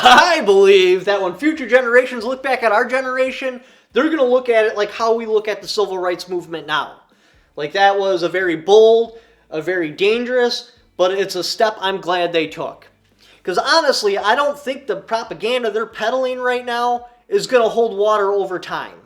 I believe that when future generations look back at our generation, they're going to look at it like how we look at the civil rights movement now. Like that was a very bold, a very dangerous, but it's a step I'm glad they took. Because honestly, I don't think the propaganda they're peddling right now is going to hold water over time.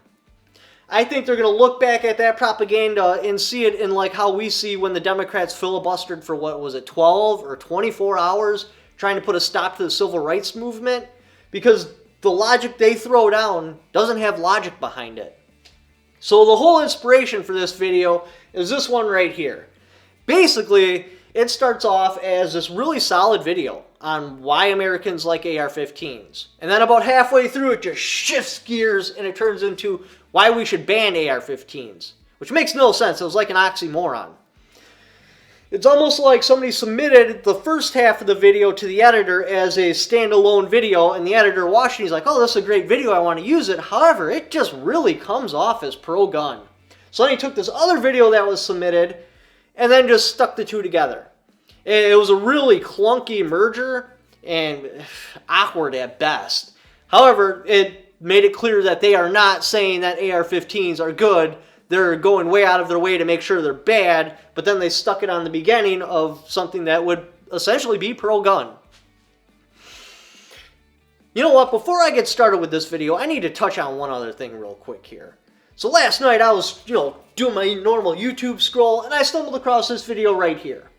I think they're going to look back at that propaganda and see it in like how we see when the Democrats filibustered for, what was it, 12 or 24 hours trying to put a stop to the civil rights movement, because the logic they throw down doesn't have logic behind it. So the whole inspiration for this video is this one right here. Basically, it starts off as this really solid video on why Americans like AR-15s. And then about halfway through, it just shifts gears and it turns into why we should ban AR-15s, which makes no sense. It was like an oxymoron. It's almost like somebody submitted the first half of the video to the editor as a standalone video, and the editor watched it, he's like, oh, this is a great video, I want to use it. However, it just really comes off as pro-gun. So then he took this other video that was submitted and then just stuck the two together. It was a really clunky merger and awkward at best. However, it made it clear that they are not saying that AR-15s are good. They're going way out of their way to make sure they're bad, but then they stuck it on the beginning of something that would essentially be pro-gun. You know what? Before I get started with this video, I need to touch on one other thing real quick here. So last night I was, doing my normal YouTube scroll, and I stumbled across this video right here.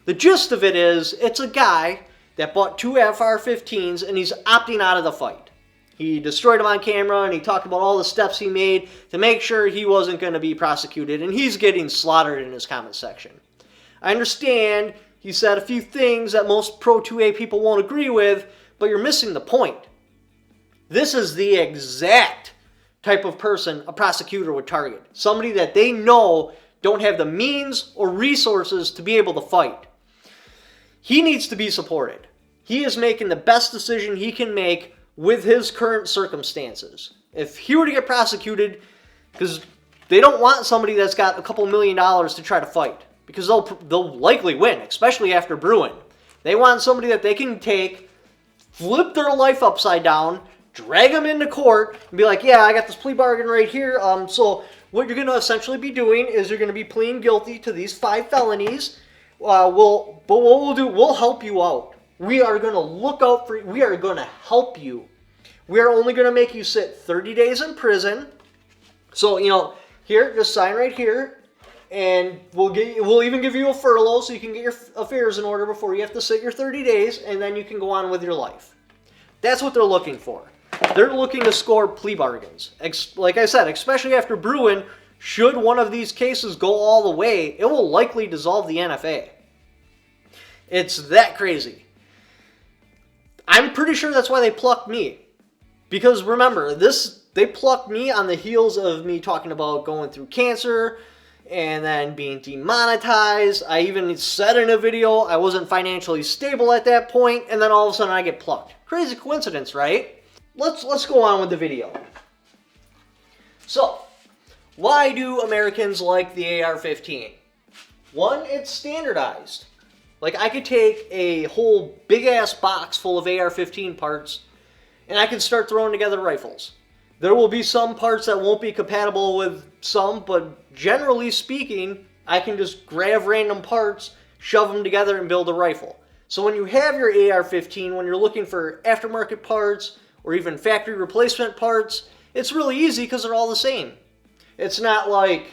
The gist of it is, it's a guy that bought two AR-15s, and he's opting out of the fight. He destroyed them on camera, and he talked about all the steps he made to make sure he wasn't going to be prosecuted, and he's getting slaughtered in his comment section. I understand he said a few things that most pro-2A people won't agree with, but you're missing the point. This is the exact type of person a prosecutor would target. Somebody that they know don't have the means or resources to be able to fight. He needs to be supported. He is making the best decision he can make with his current circumstances. If he were to get prosecuted, because they don't want somebody that's got a couple $1 million to try to fight, because they'll likely win, especially after Bruen. They want somebody that they can take, flip their life upside down, drag them into court, and be like, yeah, I got this plea bargain right here. So what you're going to essentially be doing is you're going to be pleading guilty to these 5 felonies. But what we'll do, we'll help you out. We are going to look out for you. We are going to help you. We are only going to make you sit 30 days in prison. So, here, just sign right here. And we'll even give you a furlough so you can get your affairs in order before you have to sit your 30 days. And then you can go on with your life. That's what they're looking for. They're looking to score plea bargains. Like I said, especially after Bruen, should one of these cases go all the way, it will likely dissolve the NFA. It's that crazy. I'm pretty sure that's why they plucked me. Because remember, they plucked me on the heels of me talking about going through cancer and then being demonetized. I even said in a video I wasn't financially stable at that point, and then all of a sudden I get plucked. Crazy coincidence, right? Let's go on with the video. So, why do Americans like the AR-15? One, it's standardized. Like, I could take a whole big-ass box full of AR-15 parts, and I can start throwing together rifles. There will be some parts that won't be compatible with some, but generally speaking, I can just grab random parts, shove them together, and build a rifle. So when you have your AR-15, when you're looking for aftermarket parts, or even factory replacement parts, it's really easy because they're all the same. It's not like,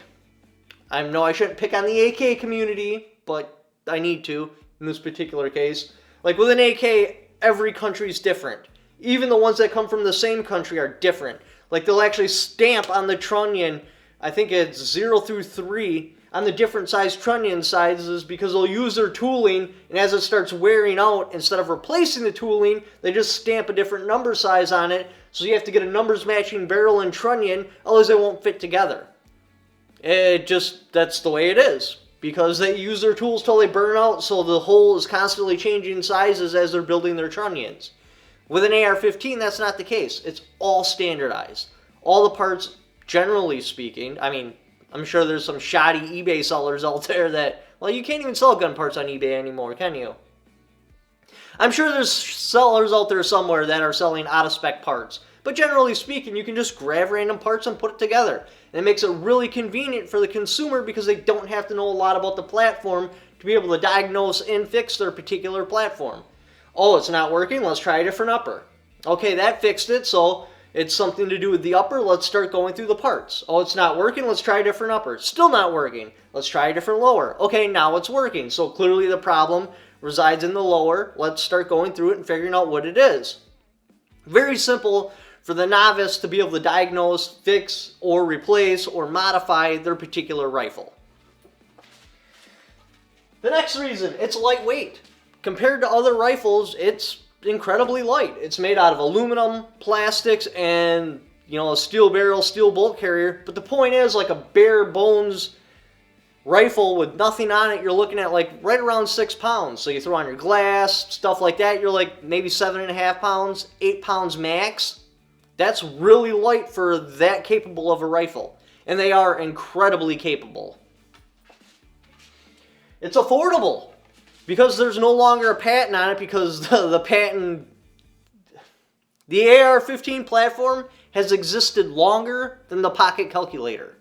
I know I shouldn't pick on the AK community, but I need to in this particular case. Like with an AK, every country's different. Even the ones that come from the same country are different. Like they'll actually stamp on the trunnion, I think it's 0 through 3, on the different size trunnion sizes because they'll use their tooling, and as it starts wearing out, instead of replacing the tooling, they just stamp a different number size on it, so you have to get a numbers matching barrel and trunnion, otherwise they won't fit together. That's the way it is. Because they use their tools till they burn out, so the hole is constantly changing sizes as they're building their trunnions. With an AR-15, that's not the case. It's all standardized. All the parts, generally speaking, I mean, I'm sure there's some shoddy eBay sellers out there that, well, you can't even sell gun parts on eBay anymore, can you? I'm sure there's sellers out there somewhere that are selling out-of-spec parts. But generally speaking, you can just grab random parts and put it together. And it makes it really convenient for the consumer because they don't have to know a lot about the platform to be able to diagnose and fix their particular platform. Oh, it's not working? Let's try a different upper. Okay, that fixed it, so it's something to do with the upper. Let's start going through the parts. Oh, it's not working? Let's try a different upper. Still not working. Let's try a different lower. Okay, now it's working. So clearly the problem resides in the lower. Let's start going through it and figuring out what it is. Very simple for the novice to be able to diagnose, fix, or replace, or modify their particular rifle. The next reason, it's lightweight. Compared to other rifles, it's incredibly light. It's made out of aluminum, plastics, and a steel barrel, steel bolt carrier. But the point is, like a bare bones rifle with nothing on it, you're looking at like right around 6 pounds. So you throw on your glass, stuff like that, you're like maybe 7.5 pounds, 8 pounds max. That's really light for that capable of a rifle. And they are incredibly capable. It's affordable. Because there's no longer a patent on it, because the AR-15 platform has existed longer than the pocket calculator.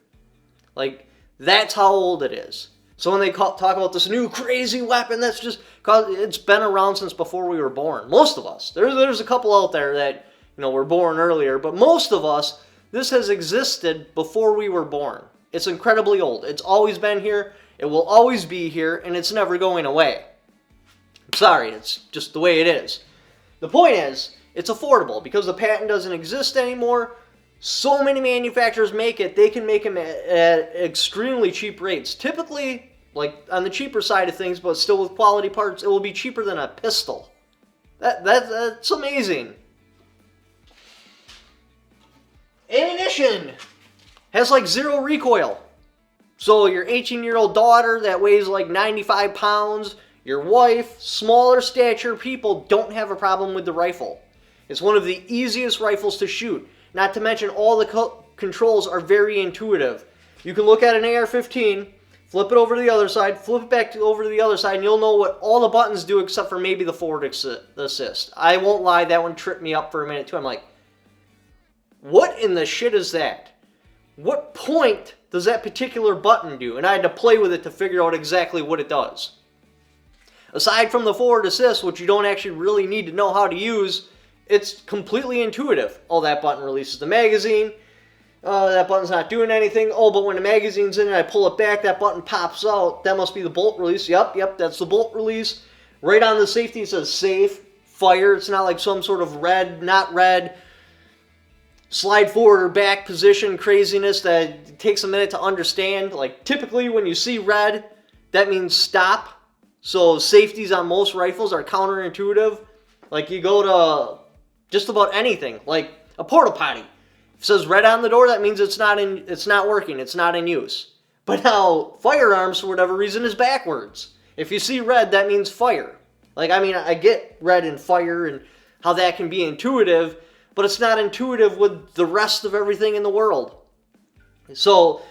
Like, that's how old it is. So when they talk about this new crazy weapon, that's just because it's been around since before we were born. Most of us. There's a couple out there that were born earlier, but most of us, this has existed before we were born. It's incredibly old. It's always been here. It will always be here, and it's never going away. I'm sorry, it's just the way it is. The point is, it's affordable because the patent doesn't exist anymore. So many manufacturers make it, they can make them at extremely cheap rates. Typically, like on the cheaper side of things, but still with quality parts, it will be cheaper than a pistol. That's amazing. Ammunition has like 0 recoil. So your 18-year-old daughter that weighs like 95 pounds, your wife, smaller stature people don't have a problem with the rifle. It's one of the easiest rifles to shoot. Not to mention all the controls are very intuitive. You can look at an AR-15, flip it over to the other side, flip it back over to the other side, and you'll know what all the buttons do except for maybe the forward assist. I won't lie, that one tripped me up for a minute too. I'm like, what in the shit is that? What point does that particular button do? And I had to play with it to figure out exactly what it does. Aside from the forward assist, which you don't actually really need to know how to use, it's completely intuitive. Oh, that button releases the magazine. That button's not doing anything. Oh, but when the magazine's in and I pull it back, that button pops out. That must be the bolt release. Yep, that's the bolt release. Right on the safety it says safe, fire. It's not like some sort of red, not red, slide forward or back position craziness that takes a minute to understand. Like typically when you see red, that means stop. So safeties on most rifles are counterintuitive. Like you go to just about anything, like a porta potty. If it says red on the door, that means it's not working, it's not in use. But now firearms, for whatever reason, is backwards. If you see red, that means fire. Like, I mean, I get red and fire and how that can be intuitive, but it's not intuitive with the rest of everything in the world. So,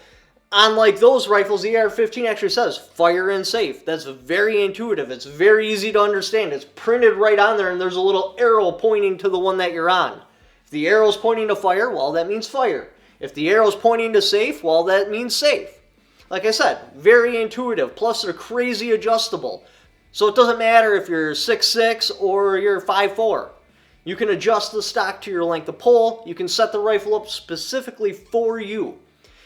unlike those rifles, the AR-15 actually says fire and safe. That's very intuitive. It's very easy to understand. It's printed right on there, and there's a little arrow pointing to the one that you're on. If the arrow's pointing to fire, well, that means fire. If the arrow's pointing to safe, well, that means safe. Like I said, very intuitive. Plus, they're crazy adjustable. So it doesn't matter if you're 6'6" or you're 5'4". You can adjust the stock to your length of pull. You can set the rifle up specifically for you.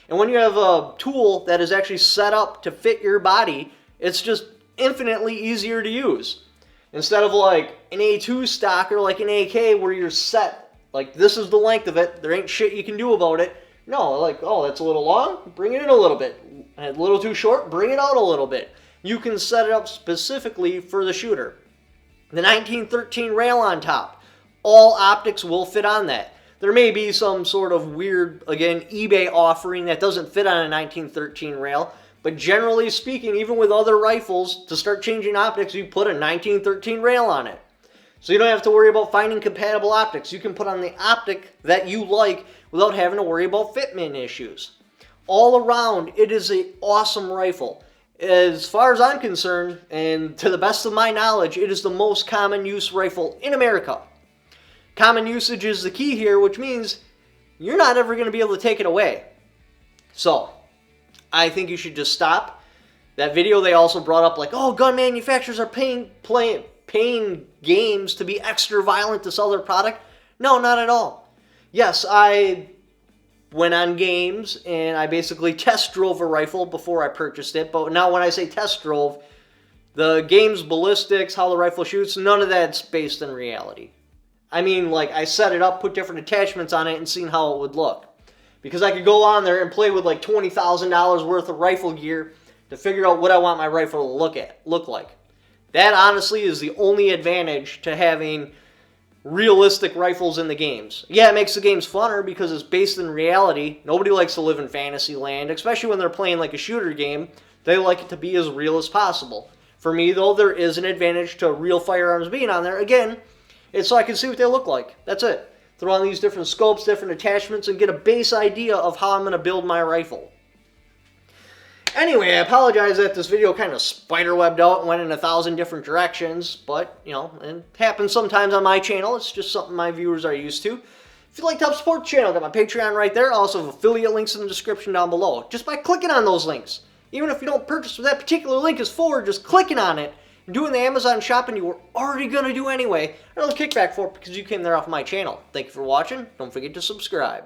And when you have a tool that is actually set up to fit your body, it's just infinitely easier to use. Instead of like an A2 stock or like an AK where you're set, like this is the length of it, there ain't shit you can do about it. No, like, oh, that's a little long, bring it in a little bit. A little too short, bring it out a little bit. You can set it up specifically for the shooter. The 1913 rail on top, all optics will fit on that. There may be some sort of weird, again, eBay offering that doesn't fit on a 1913 rail, but generally speaking, even with other rifles, to start changing optics, you put a 1913 rail on it. So you don't have to worry about finding compatible optics. You can put on the optic that you like without having to worry about fitment issues. All around, it is an awesome rifle. as far as I'm concerned, and to the best of my knowledge, it is the most common use rifle in America. Common usage is the key here, which means you're not ever going to be able to take it away. So, I think you should just stop. That video they also brought up like, oh, gun manufacturers are paying games to be extra violent to sell their product. No, not at all. Yes, I went on games and I basically test drove a rifle before I purchased it. But now when I say test drove, the game's ballistics, how the rifle shoots, none of that's based in reality. I mean, like, I set it up, put different attachments on it, and seen how it would look. Because I could go on there and play with like $20,000 worth of rifle gear to figure out what I want my rifle to look like. That honestly is the only advantage to having realistic rifles in the games. Yeah, it makes the games funner because it's based in reality. Nobody likes to live in fantasy land, especially when they're playing like a shooter game. They like it to be as real as possible. For me, though, there is an advantage to real firearms being on there. Again, it's so I can see what they look like. That's it. Throw on these different scopes, different attachments, and get a base idea of how I'm going to build my rifle. Anyway, I apologize that this video kind of spiderwebbed out and went in 1,000 different directions, but, you know, it happens sometimes on my channel. It's just something my viewers are used to. If you'd like to help support the channel, I've got my Patreon right there. I also have affiliate links in the description down below. Just by clicking on those links. Even if you don't purchase what that particular link is for, just clicking on it and doing the Amazon shopping you were already going to do anyway, a little kickback for it because you came there off my channel. Thank you for watching. Don't forget to subscribe.